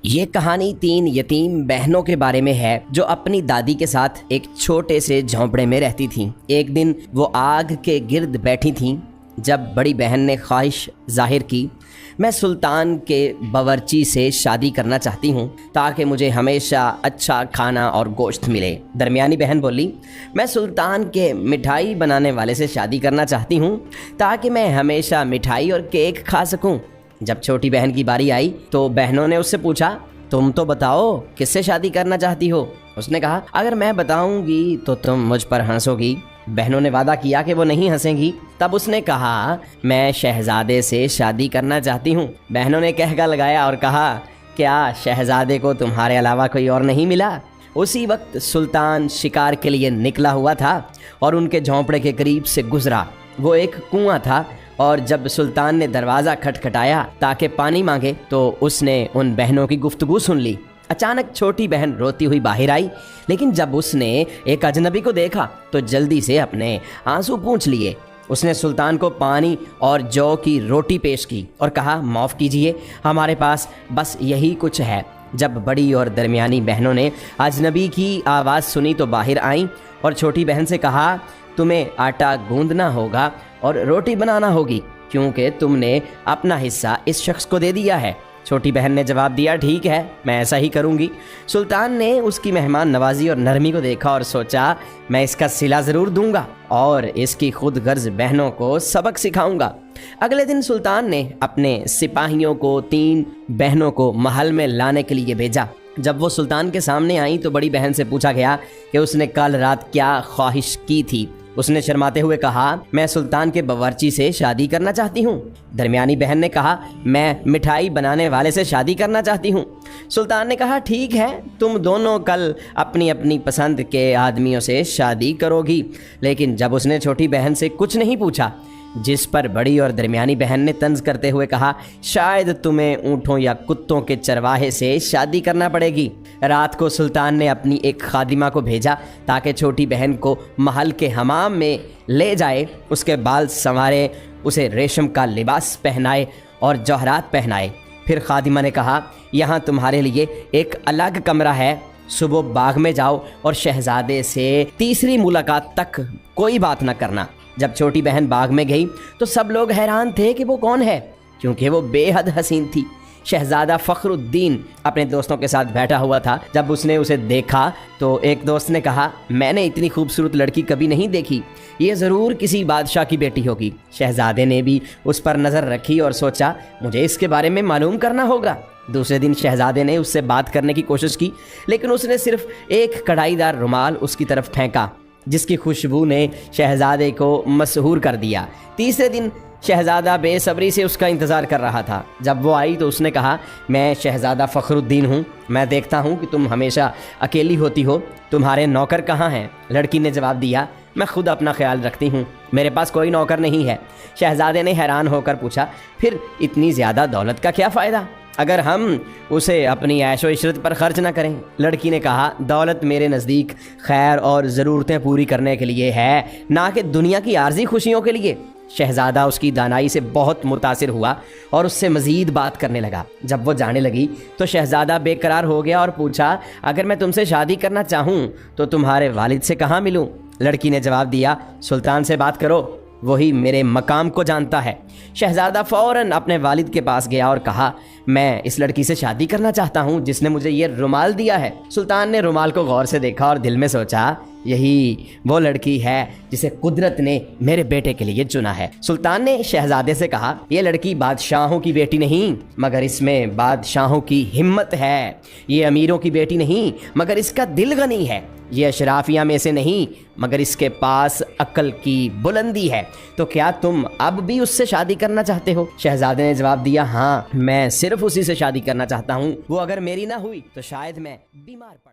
یہ کہانی 3 یتیم بہنوں کے بارے میں ہے جو اپنی دادی کے ساتھ ایک چھوٹے سے جھونپڑے میں رہتی تھیں۔ ایک دن وہ آگ کے گرد بیٹھی تھیں جب بڑی بہن نے خواہش ظاہر کی، میں سلطان کے باورچی سے شادی کرنا چاہتی ہوں تاکہ مجھے ہمیشہ اچھا کھانا اور گوشت ملے۔ درمیانی بہن بولی، میں سلطان کے مٹھائی بنانے والے سے شادی کرنا چاہتی ہوں تاکہ میں ہمیشہ مٹھائی اور کیک کھا سکوں۔ جب چھوٹی بہن کی باری آئی تو بہنوں نے اس سے پوچھا، تم تو بتاؤ کس سے شادی کرنا چاہتی ہو؟ اس نے کہا، اگر میں بتاؤں گی تو تم مجھ پر ہنسو گی۔ بہنوں نے وعدہ کیا کہ وہ نہیں ہنسیں گی۔ تب اس نے کہا، میں شہزادے سے شادی کرنا چاہتی ہوں۔ بہنوں نے کہکا لگایا اور کہا، کیا شہزادے کو تمہارے علاوہ کوئی اور نہیں ملا؟ اسی وقت سلطان شکار کے لیے نکلا ہوا تھا اور ان کے جھونپڑے کے قریب سے گزرا۔ وہ ایک کنواں تھا اور جب سلطان نے دروازہ کھٹکھٹایا تاکہ پانی مانگے تو اس نے ان بہنوں کی گفتگو سن لی۔ اچانک چھوٹی بہن روتی ہوئی باہر آئی، لیکن جب اس نے ایک اجنبی کو دیکھا تو جلدی سے اپنے آنسو پونچھ لیے۔ اس نے سلطان کو پانی اور جو کی روٹی پیش کی اور کہا، معاف کیجئے، ہمارے پاس بس یہی کچھ ہے۔ جب بڑی اور درمیانی بہنوں نے اجنبی کی آواز سنی تو باہر آئیں اور چھوٹی بہن سے کہا، تمہیں آٹا گوندنا ہوگا اور روٹی بنانا ہوگی کیونکہ تم نے اپنا حصہ اس شخص کو دے دیا ہے۔ چھوٹی بہن نے جواب دیا، ٹھیک ہے، میں ایسا ہی کروں گی۔ سلطان نے اس کی مہمان نوازی اور نرمی کو دیکھا اور سوچا، میں اس کا صلہ ضرور دوں گا اور اس کی خود غرض بہنوں کو سبق سکھاؤں گا۔ اگلے دن سلطان نے اپنے سپاہیوں کو 3 بہنوں کو محل میں لانے کے لیے بھیجا۔ جب وہ سلطان کے سامنے آئیں تو بڑی بہن سے پوچھا گیا کہ اس نے کل رات کیا خواہش کی تھی۔ اس نے شرماتے ہوئے کہا، میں سلطان کے باورچی سے شادی کرنا چاہتی ہوں۔ درمیانی بہن نے کہا، میں مٹھائی بنانے والے سے شادی کرنا چاہتی ہوں۔ سلطان نے کہا، ٹھیک ہے، تم دونوں کل اپنی اپنی پسند کے آدمیوں سے شادی کرو گی۔ لیکن جب اس نے چھوٹی بہن سے کچھ نہیں پوچھا، جس پر بڑی اور درمیانی بہن نے طنز کرتے ہوئے کہا، شاید تمہیں اونٹوں یا کتوں کے چرواہے سے شادی کرنا پڑے گی۔ رات کو سلطان نے اپنی ایک خادمہ کو بھیجا تاکہ چھوٹی بہن کو محل کے حمام میں لے جائے، اس کے بال سنوارے، اسے ریشم کا لباس پہنائے اور جوہرات پہنائے۔ پھر خادمہ نے کہا، یہاں تمہارے لیے ایک الگ کمرہ ہے، صبح باغ میں جاؤ اور شہزادے سے تیسری ملاقات تک کوئی بات نہ کرنا۔ جب چھوٹی بہن باغ میں گئی تو سب لوگ حیران تھے کہ وہ کون ہے، کیونکہ وہ بے حد حسین تھی۔ شہزادہ فخر الدین اپنے دوستوں کے ساتھ بیٹھا ہوا تھا۔ جب اس نے اسے دیکھا تو ایک دوست نے کہا، میں نے اتنی خوبصورت لڑکی کبھی نہیں دیکھی، یہ ضرور کسی بادشاہ کی بیٹی ہوگی۔ شہزادے نے بھی اس پر نظر رکھی اور سوچا، مجھے اس کے بارے میں معلوم کرنا ہوگا۔ دوسرے دن شہزادے نے اس سے بات کرنے کی کوشش کی، لیکن اس نے صرف ایک کڑھائی دار رومال اس کی طرف پھینکا جس کی خوشبو نے شہزادے کو مسحور کر دیا۔ تیسرے دن شہزادہ بے صبری سے اس کا انتظار کر رہا تھا۔ جب وہ آئی تو اس نے کہا، میں شہزادہ فخر الدین ہوں، میں دیکھتا ہوں کہ تم ہمیشہ اکیلی ہوتی ہو، تمہارے نوکر کہاں ہیں؟ لڑکی نے جواب دیا، میں خود اپنا خیال رکھتی ہوں، میرے پاس کوئی نوکر نہیں ہے۔ شہزادے نے حیران ہو کر پوچھا، پھر اتنی زیادہ دولت کا کیا فائدہ اگر ہم اسے اپنی عیش و عشرت پر خرچ نہ کریں؟ لڑکی نے کہا، دولت میرے نزدیک خیر اور ضرورتیں پوری کرنے کے لیے ہے، نہ کہ دنیا کی عارضی خوشیوں کے لیے۔ شہزادہ اس کی دانائی سے بہت متاثر ہوا اور اس سے مزید بات کرنے لگا۔ جب وہ جانے لگی تو شہزادہ بے قرار ہو گیا اور پوچھا، اگر میں تم سے شادی کرنا چاہوں تو تمہارے والد سے کہاں ملوں؟ لڑکی نے جواب دیا، سلطان سے بات کرو، وہی میرے مقام کو جانتا ہے۔ شہزادہ فوراً اپنے والد کے پاس گیا اور کہا، میں اس لڑکی سے شادی کرنا چاہتا ہوں جس نے مجھے یہ رومال دیا ہے۔ سلطان نے رومال کو غور سے دیکھا اور دل میں سوچا، یہی وہ لڑکی ہے جسے قدرت نے میرے بیٹے کے لیے چنا ہے۔ سلطان نے شہزادے سے کہا، یہ لڑکی بادشاہوں کی بیٹی نہیں مگر اس میں بادشاہوں کی ہمت ہے، یہ امیروں کی بیٹی نہیں مگر اس کا دل غنی ہے، یہ اشرافیہ میں سے نہیں مگر اس کے پاس عقل کی بلندی ہے، تو کیا تم اب بھی اس سے شادی کرنا چاہتے ہو؟ شہزادے نے جواب دیا، ہاں، میں صرف اسی سے شادی کرنا چاہتا ہوں، وہ اگر میری نہ ہوئی تو شاید میں بیمار پڑ